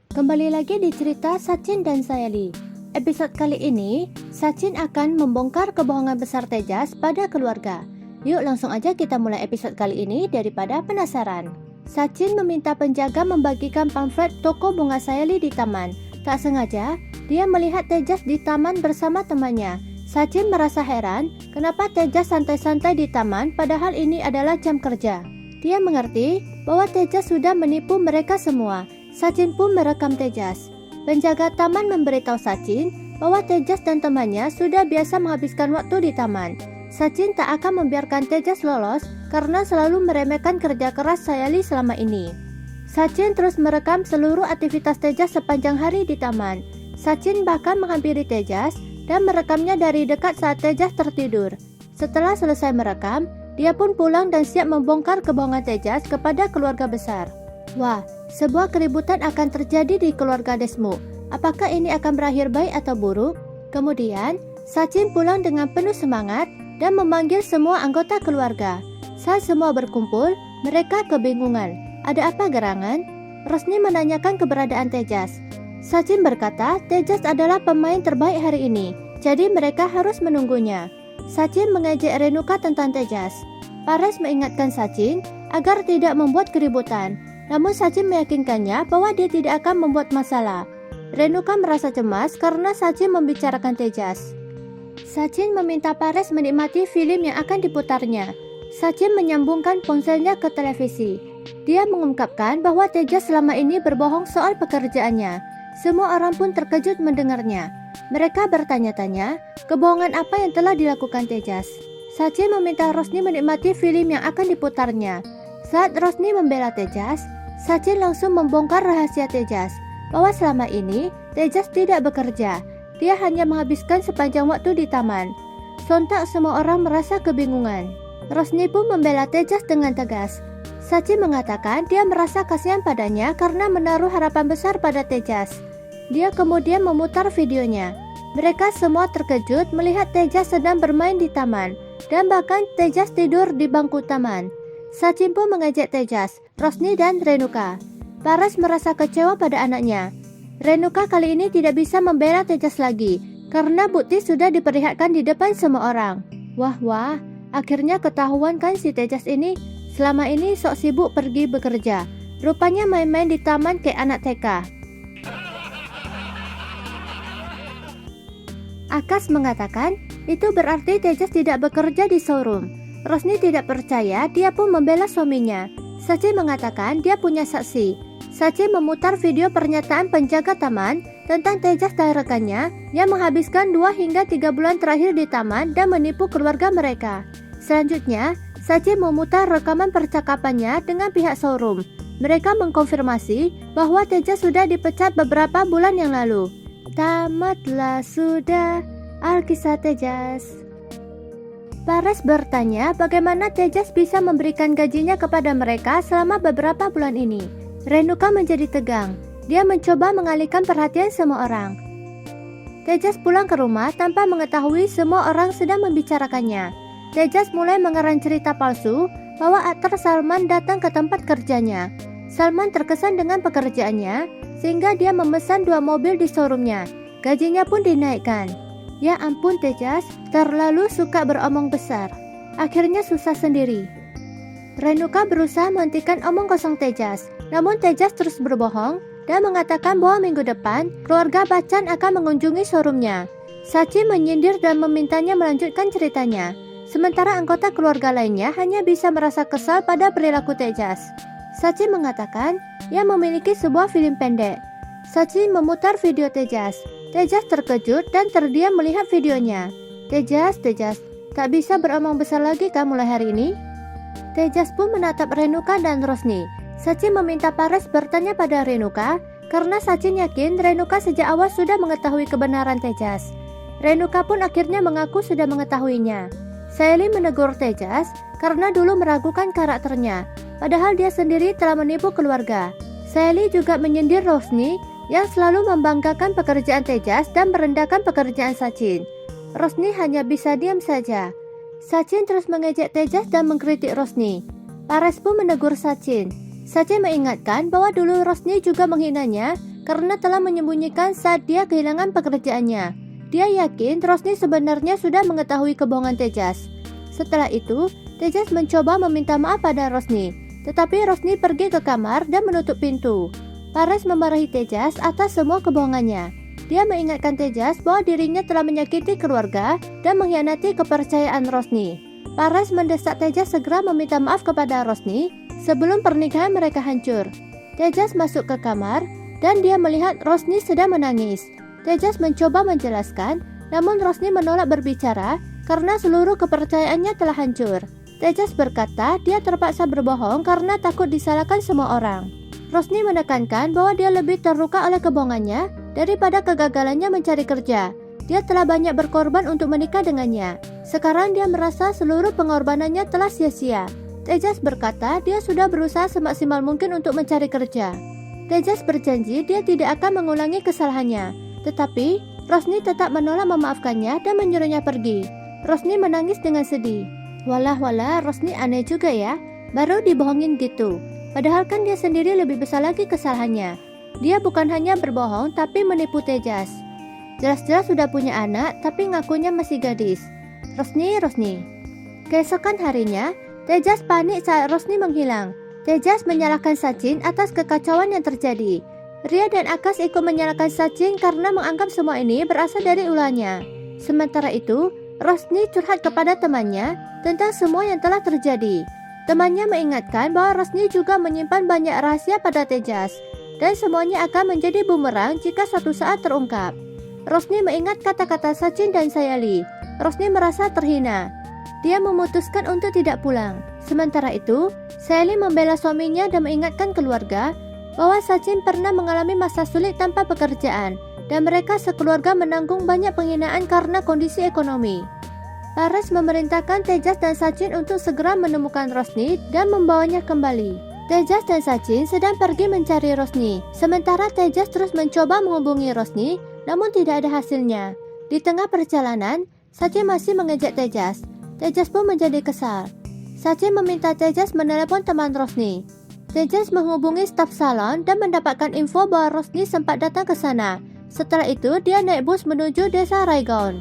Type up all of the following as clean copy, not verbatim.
Kembali lagi di cerita Sachin dan Sayali. Episode kali ini, Sachin akan membongkar kebohongan besar Tejas pada keluarga. Yuk langsung aja kita mulai episode kali ini daripada penasaran. Sachin meminta penjaga membagikan pamflet toko bunga Sayali di taman. Tak sengaja, dia melihat Tejas di taman bersama temannya. Sachin merasa heran, kenapa Tejas santai-santai di taman padahal ini adalah jam kerja. Dia mengerti bahwa Tejas sudah menipu mereka semua. Sachin pun merekam Tejas. Penjaga taman memberitahu Sachin bahwa Tejas dan temannya sudah biasa menghabiskan waktu di taman. Sachin tak akan membiarkan Tejas lolos karena selalu meremehkan kerja keras Sayali selama ini. Sachin terus merekam seluruh aktivitas Tejas sepanjang hari di taman. Sachin bahkan menghampiri Tejas dan merekamnya dari dekat saat Tejas tertidur. Setelah selesai merekam, dia pun pulang dan siap membongkar kebohongan Tejas kepada keluarga besar. Wah, sebuah keributan akan terjadi di keluarga Desmond. Apakah ini akan berakhir baik atau buruk? Kemudian, Sachin pulang dengan penuh semangat dan memanggil semua anggota keluarga. Saat semua berkumpul, mereka kebingungan. Ada apa gerangan? Rosni menanyakan keberadaan Tejas. Sachin berkata, Tejas adalah pemain terbaik hari ini, jadi mereka harus menunggunya. Sachin mengejek Renuka tentang Tejas. Pares mengingatkan Sachin agar tidak membuat keributan. Namun Sachin meyakinkannya bahwa dia tidak akan membuat masalah. Renuka merasa cemas karena Sachin membicarakan Tejas. Sachin meminta Pares menikmati film yang akan diputarnya. Sachin menyambungkan ponselnya ke televisi. Dia mengungkapkan bahwa Tejas selama ini berbohong soal pekerjaannya. Semua orang pun terkejut mendengarnya. Mereka bertanya-tanya, kebohongan apa yang telah dilakukan Tejas. Sachin meminta Rosni menikmati film yang akan diputarnya. Saat Rosni membela Tejas, Sachin langsung membongkar rahasia Tejas, bahwa selama ini Tejas tidak bekerja. Dia hanya menghabiskan sepanjang waktu di taman. Sontak semua orang merasa kebingungan. Rosni pun membela Tejas dengan tegas. Sachin mengatakan dia merasa kasihan padanya karena menaruh harapan besar pada Tejas. Dia kemudian memutar videonya. Mereka semua terkejut melihat Tejas sedang bermain di taman, dan bahkan Tejas tidur di bangku taman. Sachin pun mengejek Tejas, Rosni dan Renuka. Pares merasa kecewa pada anaknya. Renuka kali ini tidak bisa membela Tejas lagi, karena bukti sudah diperlihatkan di depan semua orang. Wah, akhirnya ketahuan kan si Tejas ini. Selama ini sok sibuk pergi bekerja. Rupanya main-main di taman kayak anak TK. Akas mengatakan, itu berarti Tejas tidak bekerja di showroom. Rosni tidak percaya, dia pun membela suaminya. Sachin mengatakan dia punya saksi. Sachin memutar video pernyataan penjaga taman tentang Tejas dan rekannya yang menghabiskan 2 hingga 3 bulan terakhir di taman dan menipu keluarga mereka. Selanjutnya, Sachin memutar rekaman percakapannya dengan pihak showroom. Mereka mengkonfirmasi bahwa Tejas sudah dipecat beberapa bulan yang lalu. Tamatlah sudah Alkisah Tejas. Pares bertanya bagaimana Tejas bisa memberikan gajinya kepada mereka selama beberapa bulan ini. Renuka menjadi tegang. Dia mencoba mengalihkan perhatian semua orang. Tejas pulang ke rumah tanpa mengetahui semua orang sedang membicarakannya. Tejas mulai mengarang cerita palsu bahwa aktor Salman datang ke tempat kerjanya. Salman terkesan dengan pekerjaannya sehingga dia memesan 2 mobil di showroomnya. Gajinya pun dinaikkan. Ya ampun Tejas, terlalu suka beromong besar. Akhirnya susah sendiri. Renuka berusaha menghentikan omong kosong Tejas. Namun Tejas terus berbohong dan mengatakan bahwa minggu depan keluarga Bachchan akan mengunjungi showroomnya. Sachin menyindir dan memintanya melanjutkan ceritanya. Sementara anggota keluarga lainnya hanya bisa merasa kesal pada perilaku Tejas. Sachin mengatakan ia memiliki sebuah film pendek. Sachin memutar video Tejas. Tejas terkejut dan terdiam melihat videonya. Tejas, tak bisa beromong besar lagi kan mulai hari ini? Tejas pun menatap Renuka dan Rosni. Sachin meminta Pares bertanya pada Renuka, karena Sachin yakin Renuka sejak awal sudah mengetahui kebenaran Tejas. Renuka pun akhirnya mengaku sudah mengetahuinya. Sayali menegur Tejas karena dulu meragukan karakternya, padahal dia sendiri telah menipu keluarga. Sayali juga menyindir Rosni yang selalu membanggakan pekerjaan Tejas dan merendahkan pekerjaan Sachin. Rosni hanya bisa diam saja. Sachin terus mengejek Tejas dan mengkritik Rosni. Pares pun menegur Sachin. Sachin mengingatkan bahwa dulu Rosni juga menghinanya karena telah menyembunyikan saat dia kehilangan pekerjaannya. Dia yakin Rosni sebenarnya sudah mengetahui kebohongan Tejas. Setelah itu, Tejas mencoba meminta maaf pada Rosni, tetapi Rosni pergi ke kamar dan menutup pintu. Paras memarahi Tejas atas semua kebohongannya. Dia mengingatkan Tejas bahwa dirinya telah menyakiti keluarga dan mengkhianati kepercayaan Rosni. Paras mendesak Tejas segera meminta maaf kepada Rosni sebelum pernikahan mereka hancur. Tejas masuk ke kamar dan dia melihat Rosni sedang menangis. Tejas mencoba menjelaskan, namun Rosni menolak berbicara karena seluruh kepercayaannya telah hancur. Tejas berkata dia terpaksa berbohong karena takut disalahkan semua orang. Rosni menekankan bahwa dia lebih terluka oleh kebohongannya daripada kegagalannya mencari kerja. Dia telah banyak berkorban untuk menikah dengannya. Sekarang dia merasa seluruh pengorbanannya telah sia-sia. Tejas berkata dia sudah berusaha semaksimal mungkin untuk mencari kerja. Tejas berjanji dia tidak akan mengulangi kesalahannya. Tetapi, Rosni tetap menolak memaafkannya dan menyuruhnya pergi. Rosni menangis dengan sedih. Walah, Rosni aneh juga ya. Baru dibohongin gitu. Padahal kan dia sendiri lebih besar lagi kesalahannya. Dia bukan hanya berbohong, tapi menipu Tejas. Jelas-jelas sudah punya anak, tapi ngakunya masih gadis. Rosni. Keesokan harinya, Tejas panik saat Rosni menghilang. Tejas menyalahkan Sachin atas kekacauan yang terjadi. Ria dan Akash ikut menyalahkan Sachin karena menganggap semua ini berasal dari ulahnya. Sementara itu, Rosni curhat kepada temannya tentang semua yang telah terjadi. Temannya mengingatkan bahwa Rosni juga menyimpan banyak rahasia pada Tejas, dan semuanya akan menjadi bumerang jika suatu saat terungkap. Rosni mengingat kata-kata Sachin dan Sayali. Rosni merasa terhina. Dia memutuskan untuk tidak pulang. Sementara itu, Sayali membela suaminya dan mengingatkan keluarga bahwa Sachin pernah mengalami masa sulit tanpa pekerjaan dan mereka sekeluarga menanggung banyak penghinaan karena kondisi ekonomi. Paras memerintahkan Tejas dan Sachin untuk segera menemukan Rosni dan membawanya kembali. Tejas dan Sachin sedang pergi mencari Rosni, sementara Tejas terus mencoba menghubungi Rosni, namun tidak ada hasilnya. Di tengah perjalanan, Sachin masih mengejek Tejas. Tejas pun menjadi kesal. Sachin meminta Tejas menelepon teman Rosni. Tejas menghubungi staf salon dan mendapatkan info bahwa Rosni sempat datang ke sana. Setelah itu, dia naik bus menuju desa Raygaon.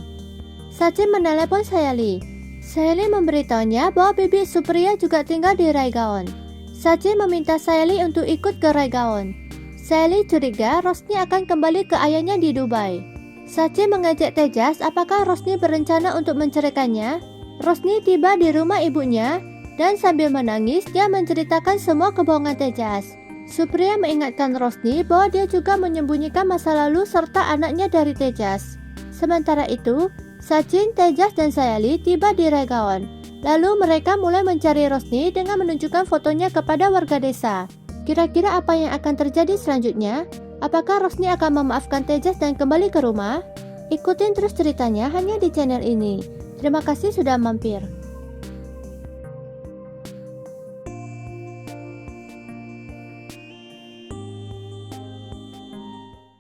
Sachin menelepon Sayali. Sayali memberitahunya bahwa bibi Supriya juga tinggal di Raygaon. Sachin meminta Sayali untuk ikut ke Raygaon. Sayali curiga Rosni akan kembali ke ayahnya di Dubai. Sachin mengajak Tejas apakah Rosni berencana untuk menceraikannya. Rosni tiba di rumah ibunya dan sambil menangis, dia menceritakan semua kebohongan Tejas. Supriya mengingatkan Rosni bahwa dia juga menyembunyikan masa lalu serta anaknya dari Tejas. Sementara itu, Sachin, Tejas, dan Sayali tiba di Raygaon. Lalu mereka mulai mencari Rosni dengan menunjukkan fotonya kepada warga desa. Kira-kira apa yang akan terjadi selanjutnya? Apakah Rosni akan memaafkan Tejas dan kembali ke rumah? Ikutin terus ceritanya hanya di channel ini. Terima kasih sudah mampir.